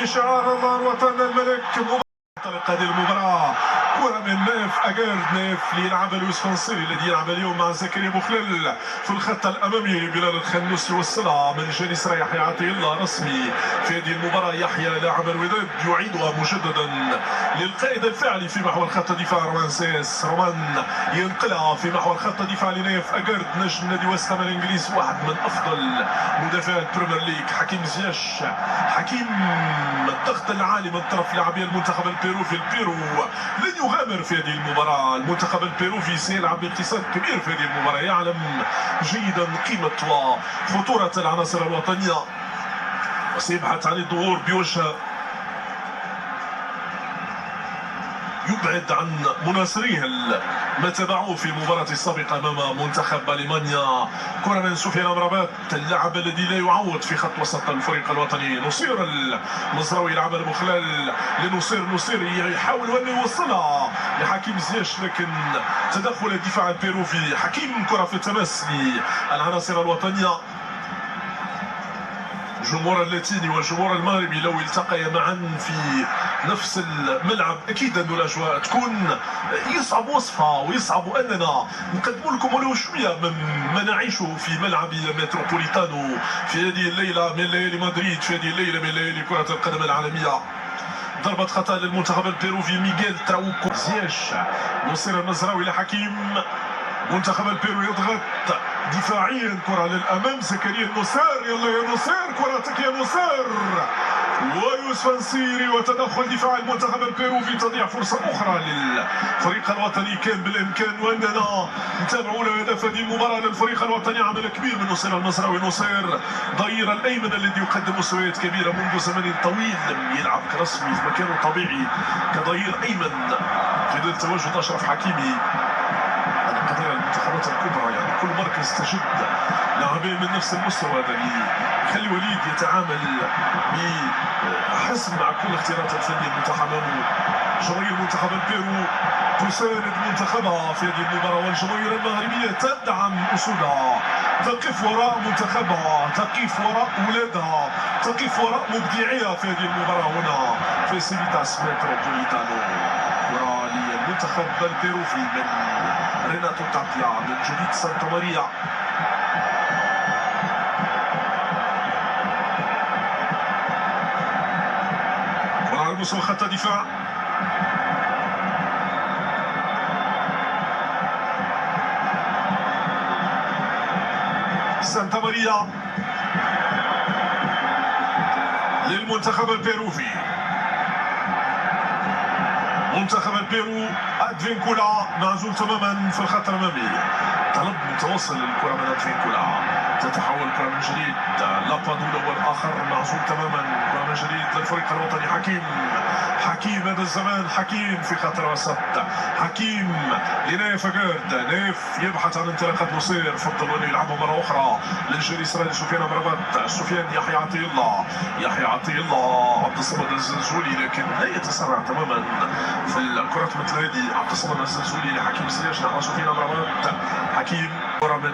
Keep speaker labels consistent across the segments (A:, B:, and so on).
A: بشعار الله الوطن الملك. طريق هذه المباراة كرة من نيف أجيرد، نيف ليلعب لويس فانسيري الذي يلعب اليوم مع زكريا بوخلل في الخط الأمامي. بلال الخنوس يوصلها من جانس يحيى عطية الله رسمي في هذه المباراة. يحيى لاعب الوداد يعيدها مجددا للقائد الفعلي في محور خط الدفاع رومان سيس. رومان ينقلها في محور خط الدفاع لنيف أجيرد نجم نادي ويست هام الإنجليزي، واحد من أفضل مدافعي البريمير ليج. حكيم زياش، حكيم الضغط العالي من طرف لاعبي المنتخب البيروفي. البيرو لن يغامر في هذه المباراة. المنتخب البيروفي سيلعب باقتصاد كبير في هذه المباراة، يعلم جيدا قيمة وخطورة العناصر الوطنية وسيبحث عن الظهور بوجه يبعد عن مناصريه ما تابعوه في المباراة السابقة أمام منتخب ألمانيا. كرة من سفيان أمرابات، اللاعب الذي لا يعوض في خط وسط الفريق الوطني. نصير المصراوي يلعب المخلال لنصير، نصير يحاول أن يوصلها لحكيم زياش، لكن تدخل الدفاع البيروفي. حكيم كرة في التماس للعناصر الوطنية. الجمهور اللاتيني والجمهور المغربي لو التقيا معا في نفس الملعب اكيد انه الاجواء تكون يصعب وصفها، ويصعب اننا نقدم لكم ولو شويه من ما نعيشه في ملعب متروبوليتانو في هذه الليله من ليالي مدريد، في هذه الليله من ليالي كره القدم العالميه. ضربة خطأ للمنتخب البيروفي. ميغيل تراوكو زياش، نصير المزراوي لحكيم. منتخب البيرو يضغط دفاعيا، كرة للأمام. زكريا النصير، يلا يا نصير كرتك يا نصير. ويوسف فانسيري وتدخل دفاع المنتخب البيروفي. تضيع فرصة أخرى للفريق الوطني. كان بالإمكان وأننا نتابعوا هدف هذه المباراة للفريق الوطني. عمل كبير من نصير المزراوي. نصير ضير الأيمن الذي يقدم مستويات كبيرة منذ زمن طويل، لم يلعب كرسمي في مكانه الطبيعي كضير أيمن في ظل تواجد أشرف حكيمي. المنتخبات الكبرى يعني كل مركز تجد لاعبين من نفس المستوى، هذا يخلي وليد يتعامل بحسم مع كل الاختيارات الفنيه المتاحه امامه. جماهير منتخب البيرو تساند منتخبها في هذه المباراه، والجماهير المغربيه تدعم اسودها، تقف وراء منتخبها، تقف وراء اولادها، تقف وراء مبدعيها في هذه المباراه هنا في سيفيتاس متروبوليتانو. المنتخب البيروفي من ريناتو تابيا من جديد سانتا ماريا. كرة على مستوى خط الدفاع. سانتا ماريا للمنتخب البيروفي. منتخب البيرو ادفينكولا معزول تماما في الخط الامامي. طلب متواصل للكره من ادفينكولا، تتحول الكره من جديد. لابادولا والاخر معزول تماما. كره من جديد للفريق الوطني. حكيم هذا الزمان، حكيم في خط الوسط. حكيم لنيف أجيرد. نيف يبحث عن انطلاقه نصير، فضل انه يلعبها مره اخرى للجري اسرائيل. سفيان امرابات، سفيان يحيى عطية الله، يحيى عطية الله. عبد الصمد الزلزولي لكن لا يتسرع تماما في الكرات مثل هذه. عبد الصمد الزلزولي لحكيم زياش نحو سفيان امرابات. حكيم كره من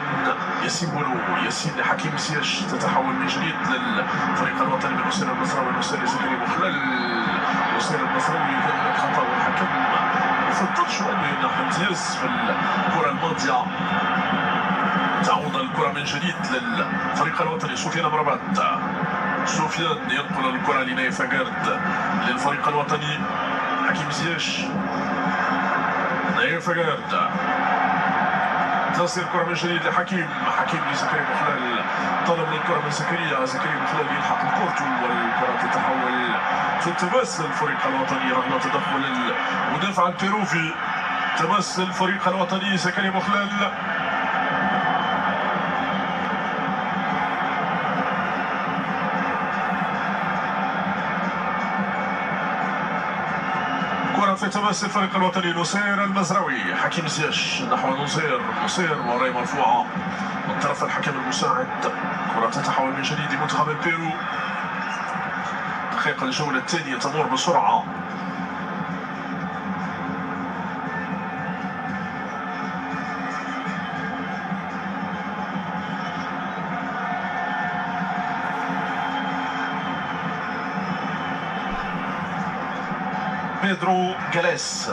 A: ياسين بولو، ياسين لحكيم زياش، تتحول من جديد للفريق الوطني من نصير المصراوي. نصير زكريا بوخلل، نصير المصراوي يكون خطا، والحكم ما فضلش انه يمنح امتياز في الكره الماضيه. تعود الكره من جديد للفريق الوطني. سفيان امرابات، سفيان ينقل الكره لنيف أجيرد للفريق الوطني. زياش نايف جارد تصل الكرة من جديد لحكيم لزكريا بوخلال طلب الكرة من زكريا بوخلال يلحق الكورتو والكرة تتحول في التماس للفريق الوطني رغم تدخل المدافع البيروفي. تماس للفريق الوطني زكريا بوخلال. في تماس الفريق الوطني نصير المزراوي. حكيم زياش نحو نصير وراي مرفوعة من طرف الحكم المساعد. كرة تتحول من جديد لمنتخب البيرو. دقيقة الجولة الثانية تمر بسرعة. بيدرو جاليس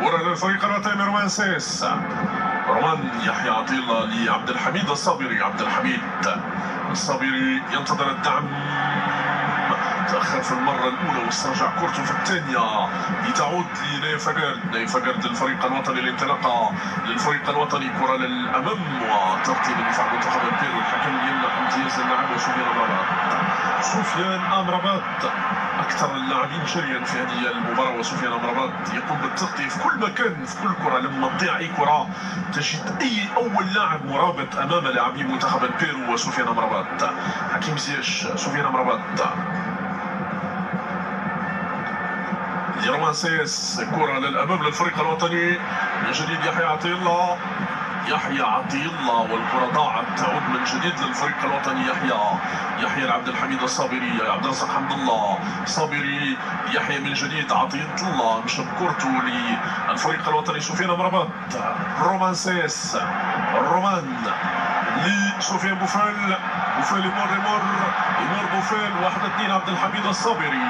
A: كرة للفريق الوطني رومان سيس. رومان يحيى عطية الله لعبد الحميد الصابري. عبد الحميد الصابري ينتظر الدعم. تأخر في المرة الأولى واسترجع كورته في الثانية لتعود لنايف جارد للفريق الوطني. الانطلاقة للفريق الوطني كرة للأمام وترتيب دفاع منتخب البيرو. الحكم يمنح امتياز اللاعب سفيان أمرابات أكثر اللاعبين جريا في هذه المباراة. وسفيان أمرابات يقوم بالتغطية في كل مكان في كل كرة. لما تضيع أي كرة تجد أول لاعب مرابط أمام لاعبي منتخب البيرو وسفيان أمرابات. حكيم زياش سفيان أمرابات رومان سيس. كرة للأمام للفريق الوطني من جديد يحيى عطية الله والكرة ضاعت. تعود من جديد للفريق الوطني. يحيى لعبد الحميد الصابري. عبد الرزاق حمد الله صابري. يحيى من جديد عطية الله مشى بكورته للفريق الوطني. سفيان أمرابات رومان سيس. رومان لسفيان بوفال يمر بوفال 1-2 عبد الحميد الصابري.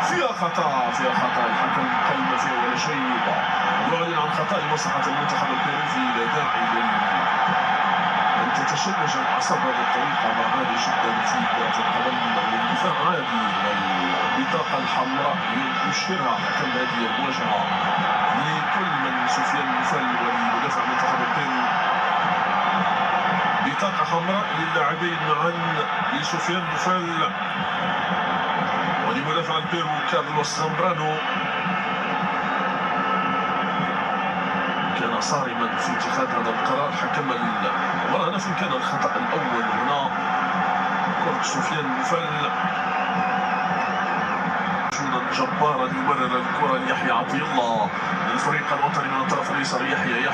A: فيها خطأ الحكم قلب فيه ولا شيء. يعلن عن خطأ لمصلحة المنتخب البيروفي. لا داعي أن تتشنج الأعصاب بهذه الطريقة. أمر عادي جدا في كرة القدم والاندفاع عادي. والبطاقة الحمراء يشهرها حكم هذه المواجهة لكل من سفيان بوفال ولمدافع منتخب البيرو. بطاقة حمراء للاعبين معا لسفيان بوفال ولمدافع البيرو كارلوس زامبرانو. كان صارما في اتخاذ هذا القرار حكم المباراة. فين كان الخطأ الأول هنا؟ كرة سفيان بوفال جبارا يمرر الكرة ليحيى عطية الله للفريق الوطني من الطرف اليسار. يحيى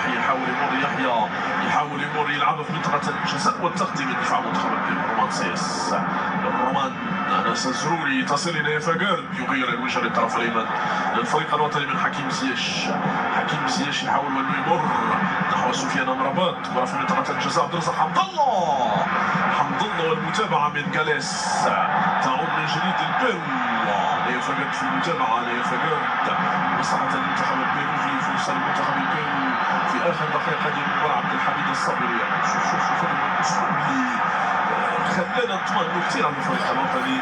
A: يحاول يمر يلعب في منطقة الجزاء والتغطية من دفاع منتخب البيرو. رومان سيس أنس الزروري تصل إلى نايف جارد يغير الوجه للطرف الأيمن للفريق الوطني من حكيم زياش يحاول أنه يمر نحو سفيان أمرابات. كرة في منطقة الجزاء. عبد الرزاق حمد الله والمتابعة من جاليس. تعود من جديد البيرو. نايف جارد في المتابعة. نايف جارد مصلحة المنتخب البيروفي. فرصة للمنتخب البيرو في آخر دقائق هذه المباراة. عبد الحميد الصابري. شوف الأسلوب اللي خلانا نطمئن كثير على الفريق الوطني.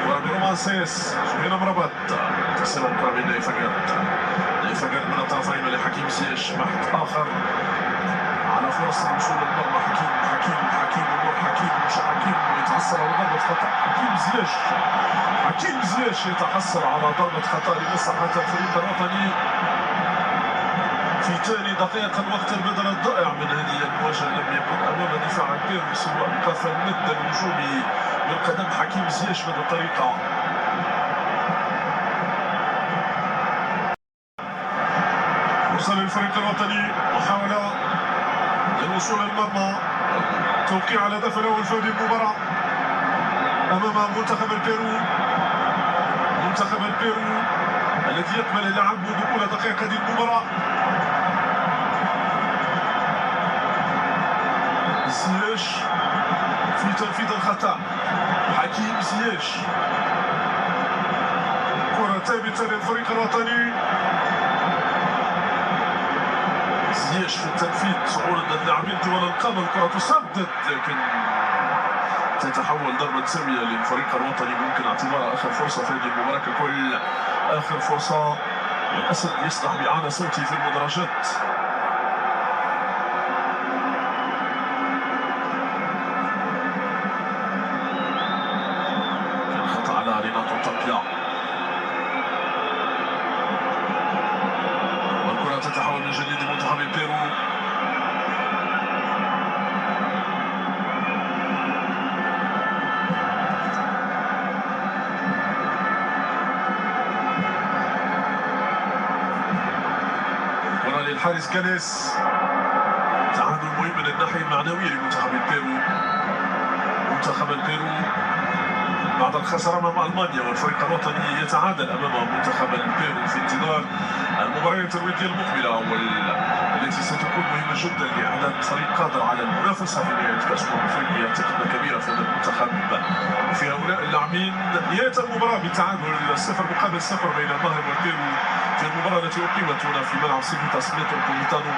A: ورومان سيس سفيان أمرابات تصل الكرة من نايف جارد من الطرف الأيمن لحكيم زياش. بحث آخر على فرص الوصول للمرمى. حكيم يتحصل على ضربة خطأ. حكيم زياش يتحصل على ضربة خطأ لمصلحة الفريق الوطني في ثاني دقيقة. الوقت البدل الضائع من هذه المواجهة لم يكن أمام دفاع البيرو سوى إيقاف الند الهجومي من قدم حكيم زياش بهذه الطريقة. فرصة للفريق الوطني. محاولة للوصول للمرمى. توقيع الهدف الأول في هذه المباراة أمام منتخب البيرو الذي يقبل اللعب منذ أولى دقائق هذه المباراة. زياش في تنفيذ الخطأ. حكيم زياش. كرة ثابتة للفريق الوطني. زياش في التنفيذ. صعود اللاعبين طوال القامة. الكرة تسدد لكن تتحول ضربة سامية للفريق الوطني، ممكن اعتبارها آخر فرصة في هذه المباراة ككل. آخر فرصة، والأسد يصدح بأعلى صوتي في المدرجات. كان خطأ على ريناتو تابيا، والكرة تتحول من جديد لمنتخب البيرو. للحارس كانيس، تعادل مهم من الناحية المعنوية لمنتخب البيرو. منتخب البيرو بعد الخسارة أمام ألمانيا والفريق الوطني يتعادل أمام منتخب البيرو في انتظار المباريات الودية المقبلة والتي ستكون مهمة جدا لإعداد فريق قادر على المنافسة في نهاية كأس أفريقيا. ثقة كبيرة في هذا المنتخب وفي هؤلاء اللاعبين. نهاية المباراة بالتعادل 0-0 بين المغرب والبيرو في المباراة التي أقيمت هنا في ملعب سيفيتاس متروبوليتانو